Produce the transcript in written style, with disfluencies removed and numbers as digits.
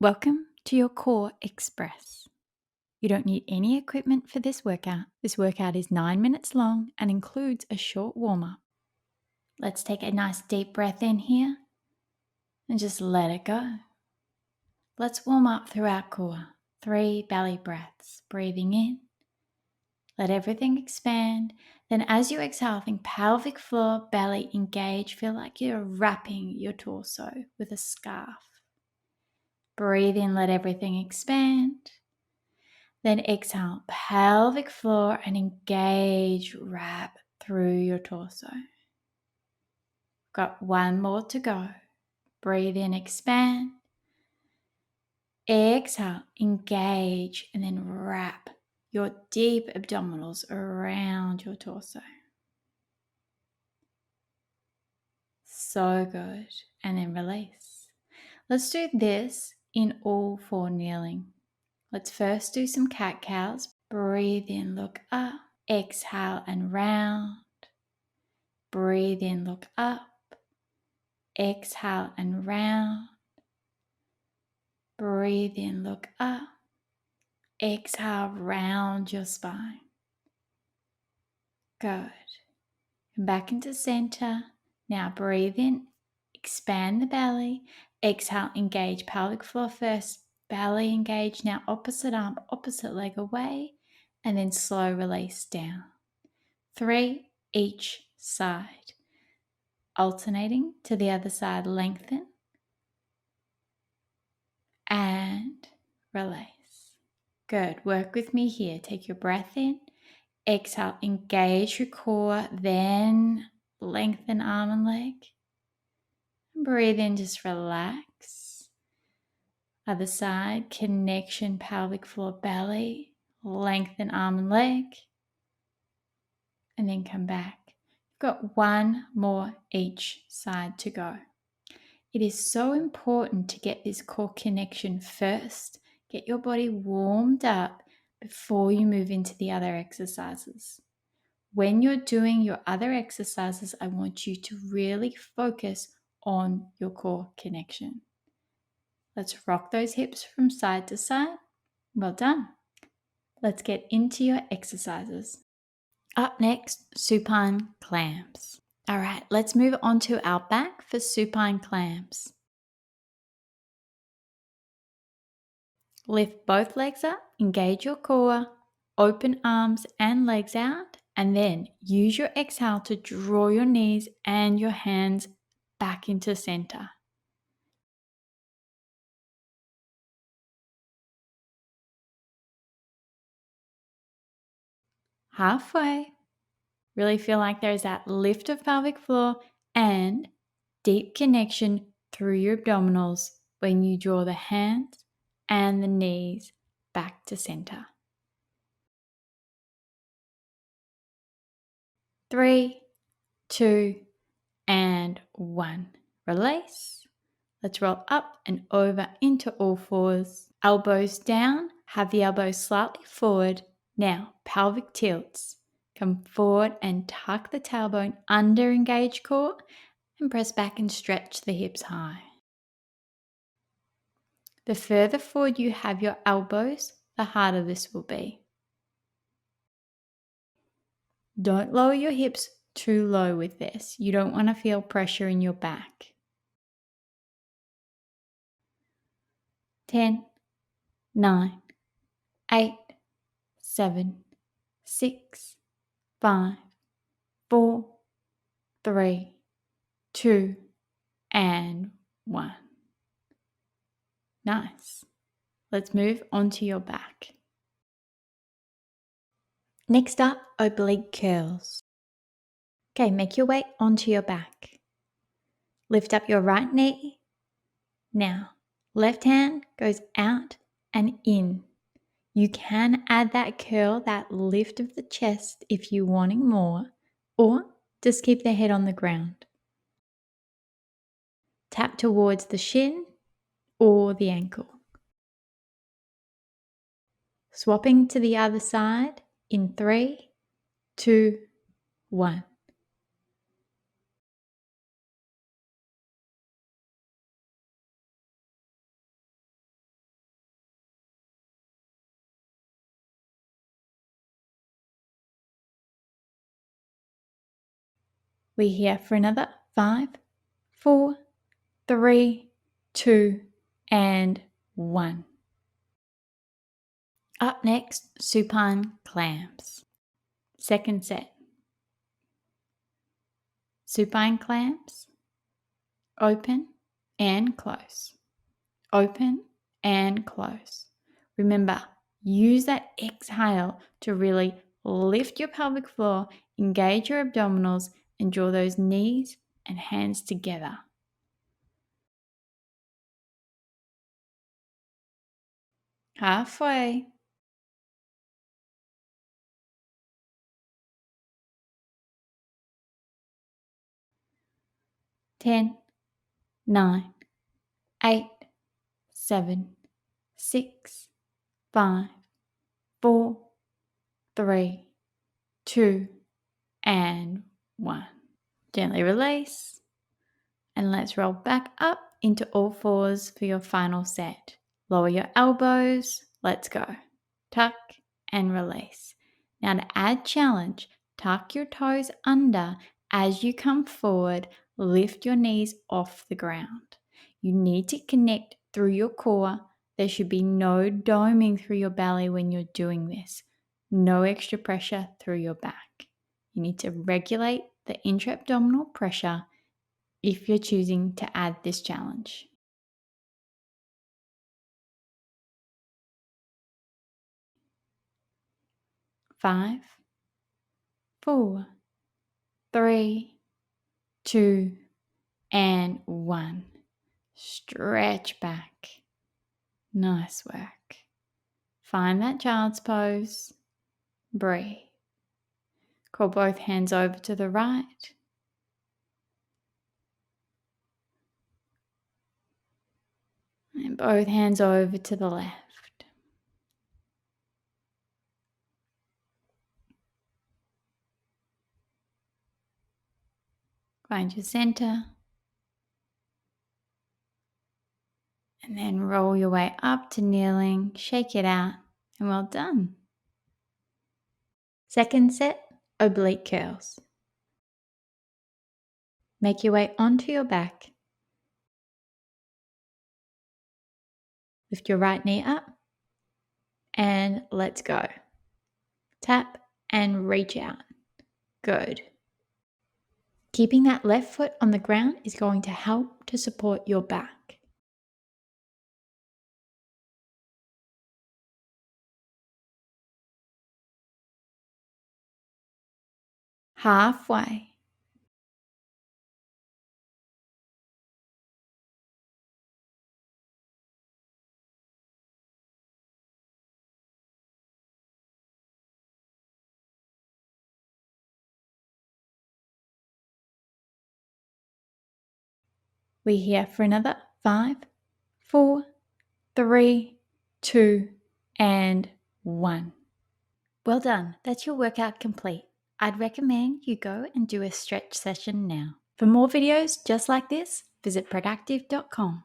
Welcome to your Core Express. You don't need any equipment for this workout. This workout is 9 minutes long and includes a short warm-up. Let's take a nice deep breath in here and just let it go. Let's warm up through our core. 3 belly breaths. Breathing in. Let everything expand. Then as you exhale, think pelvic floor, belly engage. Feel like you're wrapping your torso with a scarf. Breathe in, let everything expand. Then exhale, pelvic floor and engage, wrap through your torso. Got one more to go. Breathe in, expand. Exhale, engage, and then wrap your deep abdominals around your torso. So good. And then release. Let's do this in all 4 kneeling. Let's first do some cat-cows. Breathe in, look up. Exhale and round. Breathe in, look up. Exhale and round. Breathe in, look up. Exhale, round your spine. Good. And back into center. Now breathe in, expand the belly. Exhale, engage pelvic floor first. Belly engage. Now opposite arm, opposite leg away. And then slow release down. 3 each side. Alternating to the other side, lengthen and release. Good. Work with me here. Take your breath in. Exhale, engage your core, then lengthen arm and leg. Breathe in, just relax. Other side, connection, pelvic floor, belly, lengthen arm and leg, and then come back. You've got one more each side to go. It is so important to get this core connection first. Get your body warmed up before you move into the other exercises. When you're doing your other exercises, I want you to really focus on your core connection. Let's rock those hips from side to side. Well done. Let's get into your exercises. Up next, supine clams. All right, let's move on to our back for supine clams. Lift both legs up, engage your core, open arms and legs out, and then use your exhale to draw your knees and your hands back into center. Halfway. Really feel like there's that lift of pelvic floor and deep connection through your abdominals when you draw the hands and the knees back to center. 3, 2, and 1. Release. Let's roll up and over into all fours. Elbows down, have the elbows slightly forward. Now, pelvic tilts. Come forward and tuck the tailbone under engaged core and press back and stretch the hips high. The further forward you have your elbows, the harder this will be. Don't lower your hips too low with this. You don't want to feel pressure in your back. 10, 9, 8, 7, 6, 5, 4, 3, 2, and 1. Nice. Let's move on to your back. Next up, oblique curls. Okay, make your way onto your back. Lift up your right knee. Now, left hand goes out and in. You can add that curl, that lift of the chest if you're wanting more, or just keep the head on the ground. Tap towards the shin or the ankle. Swapping to the other side in 3, 2, 1. We're here for another 5, 4, 3, 2, and 1. Up next, supine clams. Second set. Supine clams. Open and close. Open and close. Remember, use that exhale to really lift your pelvic floor, engage your abdominals, and draw those knees and hands together. Halfway. 10, 9, 8, 7, 6, 5, 4, 3, 2, and 1. Gently release. And let's roll back up into all fours for your final set. Lower your elbows. Let's go. Tuck and release. Now to add challenge, tuck your toes under as you come forward. Lift your knees off the ground. You need to connect through your core. There should be no doming through your belly when you're doing this. No extra pressure through your back. You need to regulate the intra-abdominal pressure if you're choosing to add this challenge. 5, 4, 3, 2, and 1. Stretch back. Nice work. Find that child's pose. Breathe. Call both hands over to the right. And both hands over to the left. Find your center. And then roll your way up to kneeling. Shake it out. And well done. Second set, oblique curls. Make your way onto your back. Lift your right knee up. And let's go. Tap and reach out. Good. Keeping that left foot on the ground is going to help to support your back. Halfway. We're here for another 5, 4, 3, 2, and 1. Well done. That's your workout complete. I'd recommend you go and do a stretch session now. For more videos just like this, visit productive.com.